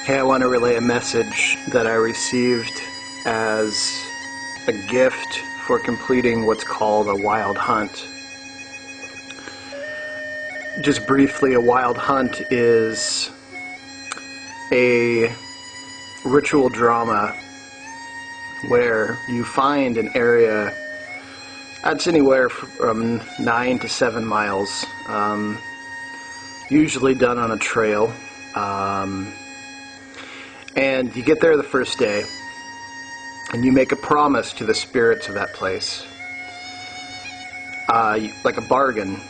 Hey, I want to relay a message that I received as a gift for completing what's called a wild hunt. Just briefly, a wild hunt is a ritual drama where you find an area that's anywhere from 9 to 7 miles, usually done on a trail. And you get there the first day, and you make a promise to the spirits of that place, like a bargain,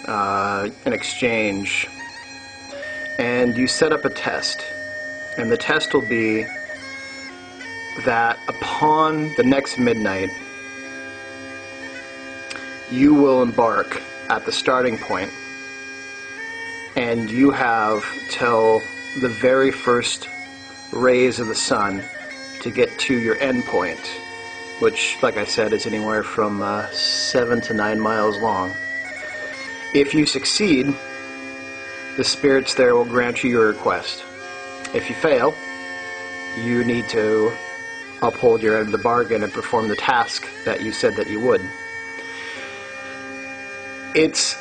an exchange, and you set up a test. And the test will be that upon the next midnight, you will embark at the starting point, and you have till the very first rays of the sun to get to your end point, which, like I said, is anywhere from 7 to 9 miles long. If you succeed, the spirits there will grant you your request. If you fail, you need to uphold your end of the bargain and perform the task that you said that you would. It's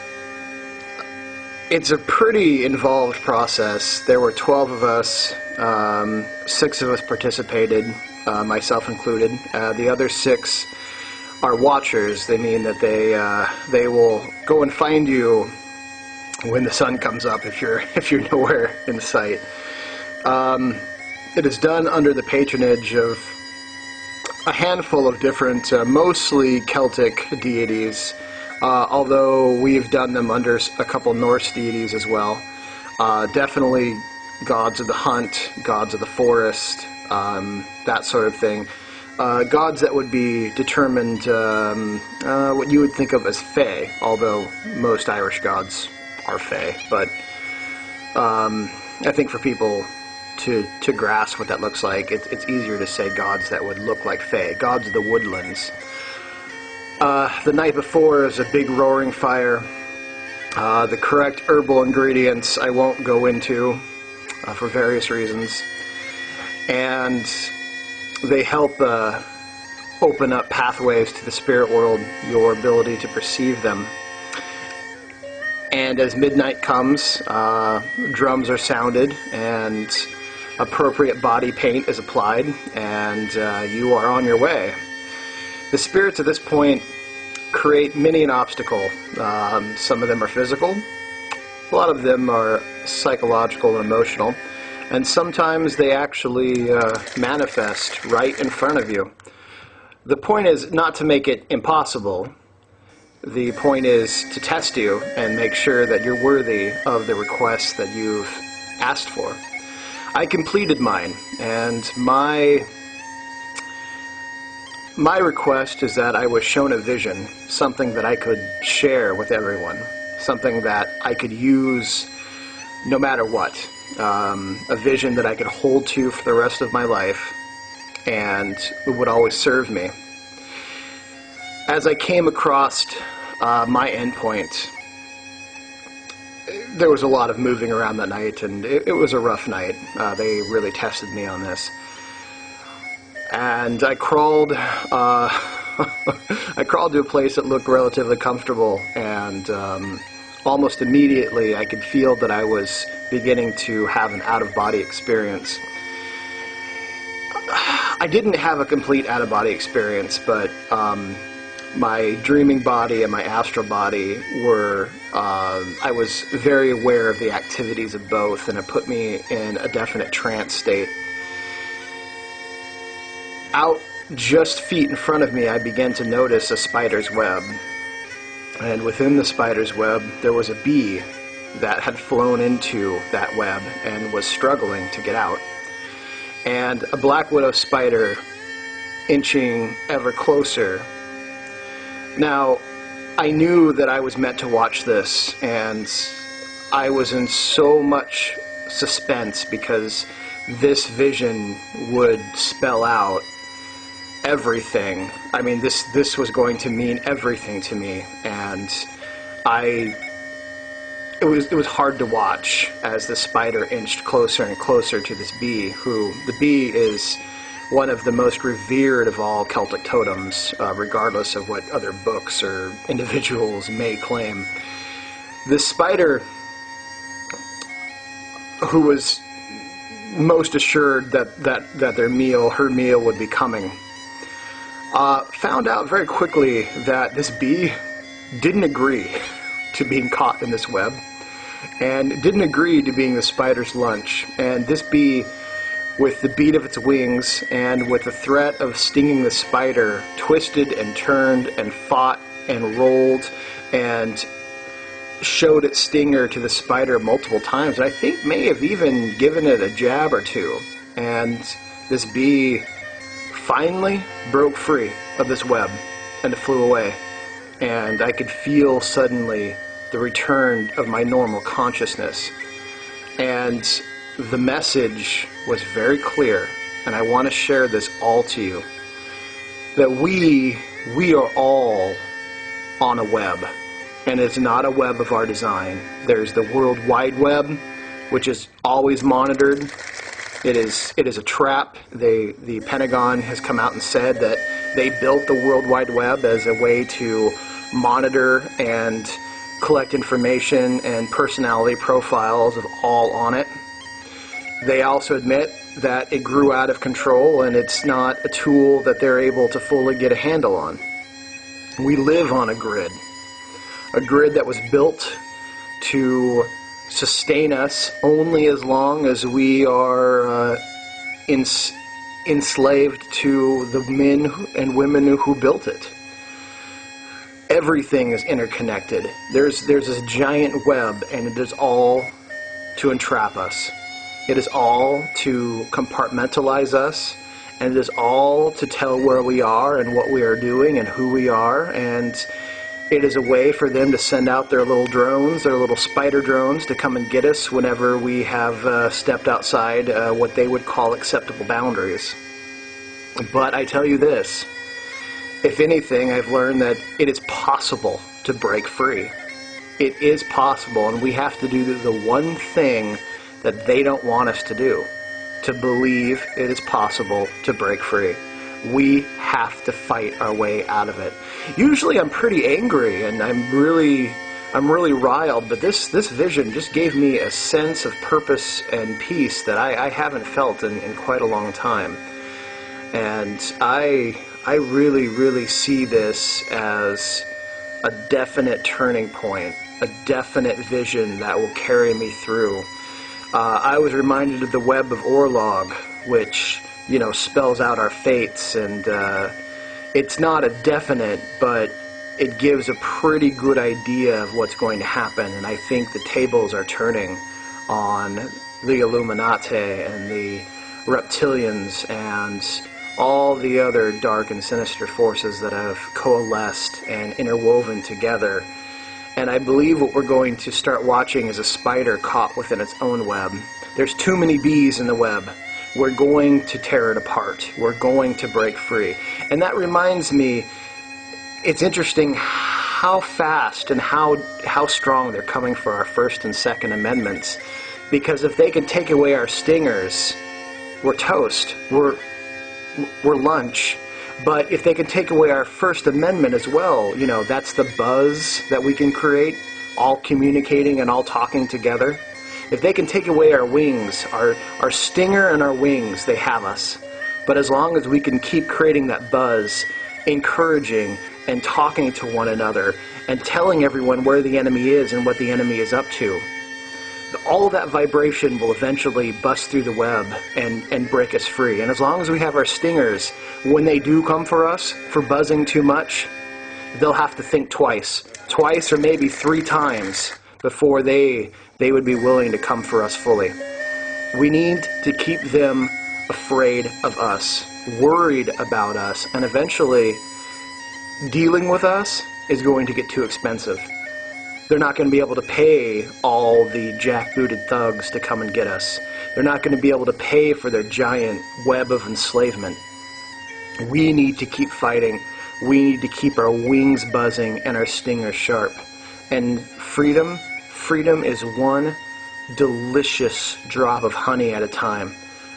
a pretty involved process. There were 12 of us. 6 of us participated, myself included. The other 6 are watchers. They mean that they will go and find you when the sun comes up if you're nowhere in sight. It is done under the patronage of a handful of different, mostly Celtic deities, although we've done them under a couple Norse deities as well. Definitely gods of the hunt, gods of the forest, that sort of thing. Gods that would be determined what you would think of as fae, although most Irish gods are fae. But I think for people to grasp what that looks like, it's easier to say gods that would look like fae, gods of the woodlands. The night before is a big roaring fire. The correct herbal ingredients I won't go into for various reasons, and they help open up pathways to the spirit world, your ability to perceive them. And as midnight comes, drums are sounded and appropriate body paint is applied, and you are on your way. The spirits at this point create many an obstacle. Some of them are physical, a lot of them are psychological and emotional, and sometimes they actually manifest right in front of you. The point is not to make it impossible. The point is to test you and make sure that you're worthy of the requests that you've asked for. I completed mine, and my request is that I was shown a vision, something that I could share with everyone, something that I could use no matter what, a vision that I could hold to for the rest of my life, and it would always serve me. As I came across my endpoint, there was a lot of moving around that night, and it was a rough night. They really tested me on this. And I crawled I crawled to a place that looked relatively comfortable, and almost immediately I could feel that I was beginning to have an out-of-body experience. I didn't have a complete out-of-body experience, but my dreaming body and my astral body were, I was very aware of the activities of both, and it put me in a definite trance state. Out just feet in front of me, I began to notice a spider's web. And within the spider's web, there was a bee that had flown into that web and was struggling to get out. And a black widow spider inching ever closer. Now, I knew that I was meant to watch this, and I was in so much suspense because this vision would spell out everything. I mean, this was going to mean everything to me, and I it was hard to watch as the spider inched closer and closer to this bee, who the bee is one of the most revered of all Celtic totems, regardless of what other books or individuals may claim. This spider, who was most assured that her meal would be coming, found out very quickly that this bee didn't agree to being caught in this web, and didn't agree to being the spider's lunch. And this bee, with the beat of its wings and with the threat of stinging the spider, twisted and turned and fought and rolled and showed its stinger to the spider multiple times, and I think may have even given it a jab or two. And this bee finally broke free of this web and it flew away. And I could feel suddenly the return of my normal consciousness. And the message was very clear, and I want to share this all to you, that we are all on a web, and it's not a web of our design. There's the World Wide Web, which is always monitored. It is a trap. The Pentagon has come out and said that they built the World Wide Web as a way to monitor and collect information and personality profiles of all on it. They also admit that it grew out of control and it's not a tool that they're able to fully get a handle on. We live on a grid that was built to sustain us only as long as we are enslaved to the men and women who built it. Everything is interconnected. There's this giant web, and it is all to entrap us. It is all to compartmentalize us, and it is all to tell where we are and what we are doing and who we are. And it is a way for them to send out their little drones, their little spider drones, to come and get us whenever we have stepped outside what they would call acceptable boundaries. But I tell you this, if anything, I've learned that it is possible to break free. It is possible, and we have to do the one thing that they don't want us to do, to believe it is possible to break free. We have to fight our way out of it. Usually I'm pretty angry and I'm really riled, but this vision just gave me a sense of purpose and peace that I haven't felt in quite a long time. And I really see this as a definite turning point, a definite vision that will carry me through. I was reminded of the Web of Orlog, which, spells out our fates, and it's not a definite, but it gives a pretty good idea of what's going to happen, and I think the tables are turning on the Illuminati and the reptilians and all the other dark and sinister forces that have coalesced and interwoven together. And I believe what we're going to start watching is a spider caught within its own web. There's too many bees in the web. We're going to tear it apart. We're going to break free. And that reminds me, it's interesting how fast and how strong they're coming for our First and Second Amendments. Because if they can take away our stingers, we're toast. We're lunch. But if they can take away our First Amendment as well, that's the buzz that we can create, all communicating and all talking together. If they can take away our wings, our stinger and our wings, they have us. But as long as we can keep creating that buzz, encouraging and talking to one another and telling everyone where the enemy is and what the enemy is up to, all of that vibration will eventually bust through the web and break us free. And as long as we have our stingers, when they do come for us for buzzing too much, they'll have to think twice or maybe 3 times before they would be willing to come for us fully. We need to keep them afraid of us, worried about us, and eventually dealing with us is going to get too expensive. They're not going to be able to pay all the jackbooted thugs to come and get us. They're not going to be able to pay for their giant web of enslavement. We need to keep fighting. We need to keep our wings buzzing and our stingers sharp. And freedom Freedom is one delicious drop of honey at a time,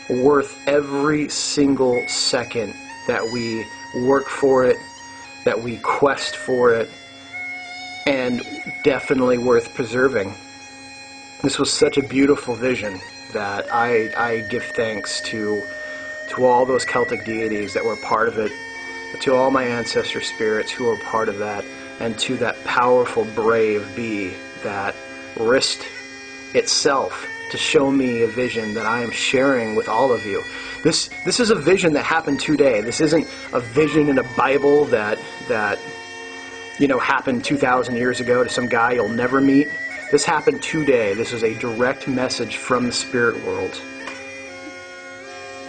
worth every single second that we work for it, that we quest for it, and definitely worth preserving. This was such a beautiful vision that I give thanks to all those Celtic deities that were part of it, to all my ancestor spirits who were part of that, and to that powerful, brave bee that risked itself to show me a vision that I am sharing with all of you. This is a vision that happened today. This isn't a vision in a Bible that happened 2,000 years ago to some guy you'll never meet. This happened today. This is a direct message from the spirit world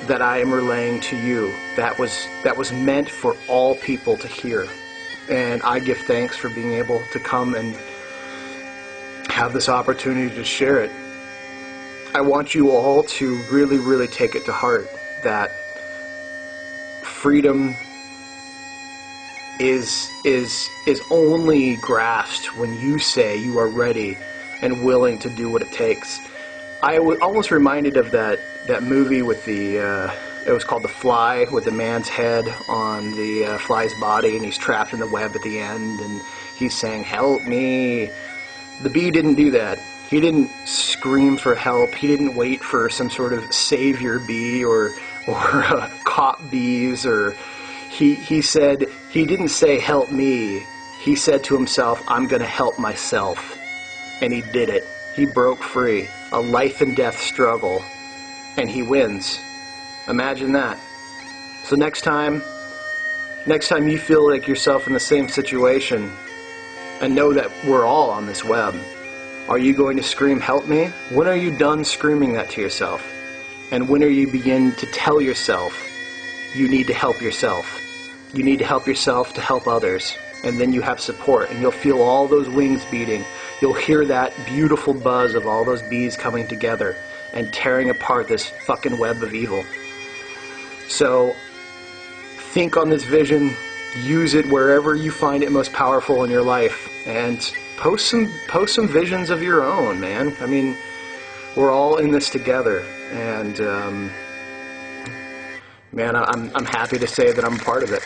that I am relaying to you. That was meant for all people to hear. And I give thanks for being able to come and have this opportunity to share it. I want you all to really, really take it to heart that freedom is only grasped when you say you are ready and willing to do what it takes. I was almost reminded of that movie with it was called The Fly, with the man's head on the fly's body, and he's trapped in the web at the end, and he's saying, "Help me." The bee didn't do that. He didn't scream for help. He didn't wait for some sort of savior bee or cop bees, or he said, he didn't say, "Help me." He said to himself, "I'm going to help myself." And he did it. He broke free. A life and death struggle. And he wins. Imagine that. So next time you feel like yourself in the same situation, and know that we're all on this web, are you going to scream, "Help me"? When are you done screaming that to yourself? And when are you begin to tell yourself you need to help yourself? You need to help yourself to help others. And then you have support, and you'll feel all those wings beating. You'll hear that beautiful buzz of all those bees coming together and tearing apart this fucking web of evil. So think on this vision, use it wherever you find it most powerful in your life, and post some visions of your own, man. I mean, we're all in this together, and man, I'm happy to say that I'm part of it.